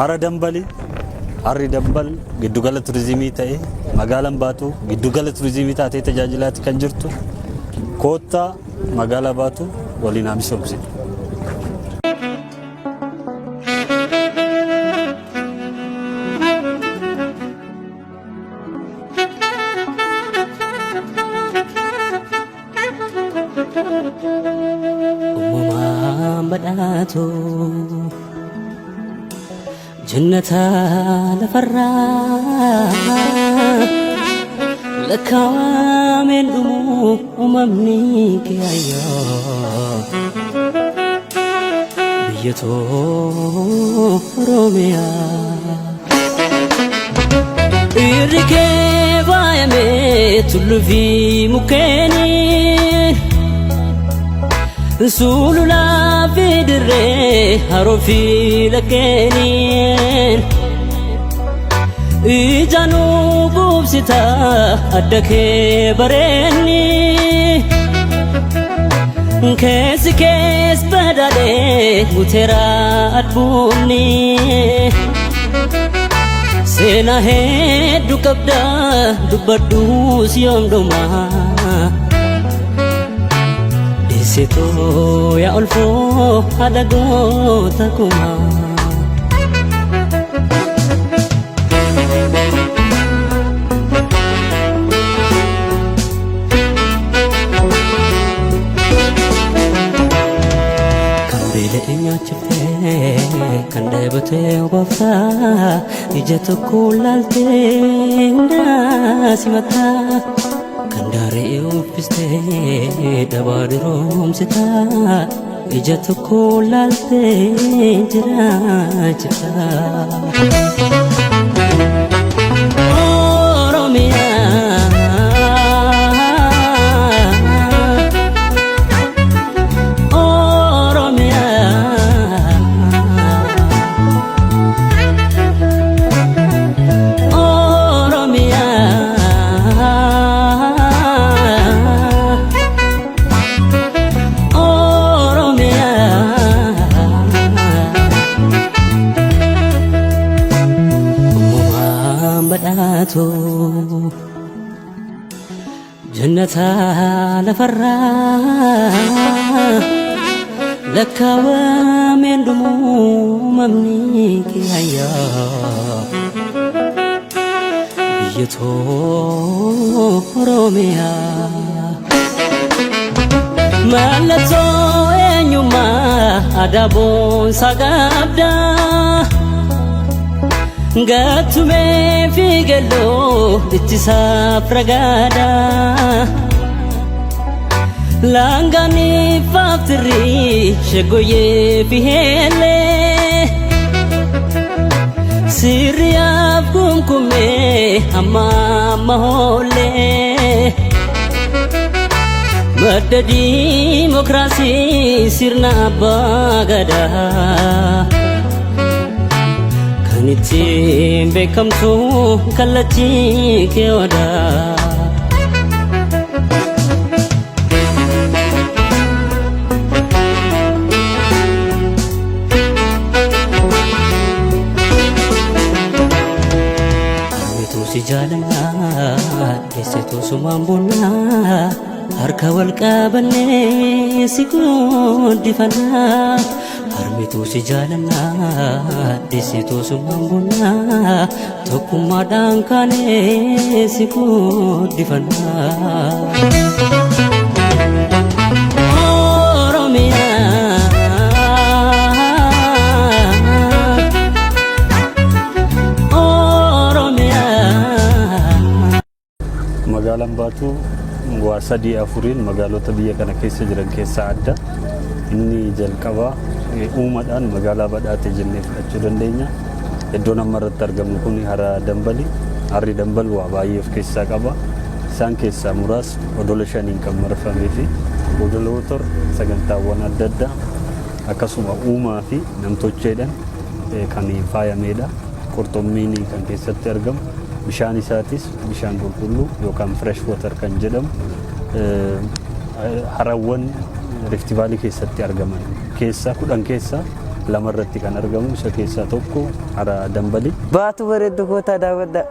hara dambali harri dambal giddugala turizimii ta'e magaalaan baatu giddugala turizimii taatee tajaajilaatti kan jirtu koottaa magaalaa baatu waliin hamisoomse. بدأتو جنة لفرا لك من دموع وممنيك يا بيتو روميا إركب عيمت في مكاني سولنا في دري هروفي لكنين إجانو بوبستا أدك بريني كيس بدالي مترا أدبوني سينا هيدو كبدا دبادوس يوم دوما Situ ya ulfu ada gota kuma Kambile cipte kandai bete wafa ijatu kulalte simata Kandare uffiste dabadiroom sita ijatu kulalte jirachita Oromia Oromia بدأتو جنة لفرا لك ومن دموع ممنيك يا بيتو روميا مالتو إنيوما أدابون ساقابدا Gatume figelo ittisa pragada Langani faftri shegoye fihele Siriya kumkume amma mahole Madadi demokrasi sirna bagada Nitim bekam tu kalachi keoda Itu si jalana desetu sumambuna harka wal qabane sikudifana Armitu si jalana desitu sumambuna tokuma dangkane sikudifana Oromia Oromia Magaalaan baatu waa sadii afuriin magaalota biyya kana keessa jiran keessaa adda inni jalqabaa uumadhaan magaalaa badhaate jennee fudhachuu dandeenya. Iddoon amma irratti argamu kun hara dambali. Harri dambal waa baay'ee of keessaa qaba. Isaan keessaa muraasni odola shaniin kan marfamee fi odoloota sagantaawwan adda addaa akkasuma uumaa fi namtolcheedhaan kan faayamedha. Qurxummiin kan keessatti argamu bishaan isaatis bishaan qulqulluu yookaan fresh water kan jedhamu harawwan Rift Valley keessatti argaman keessaa 10 keessaa lamarratti kan argamu isa keessaa tokko hara Dambalii. Baatu bareeddu kootaa daawwadha.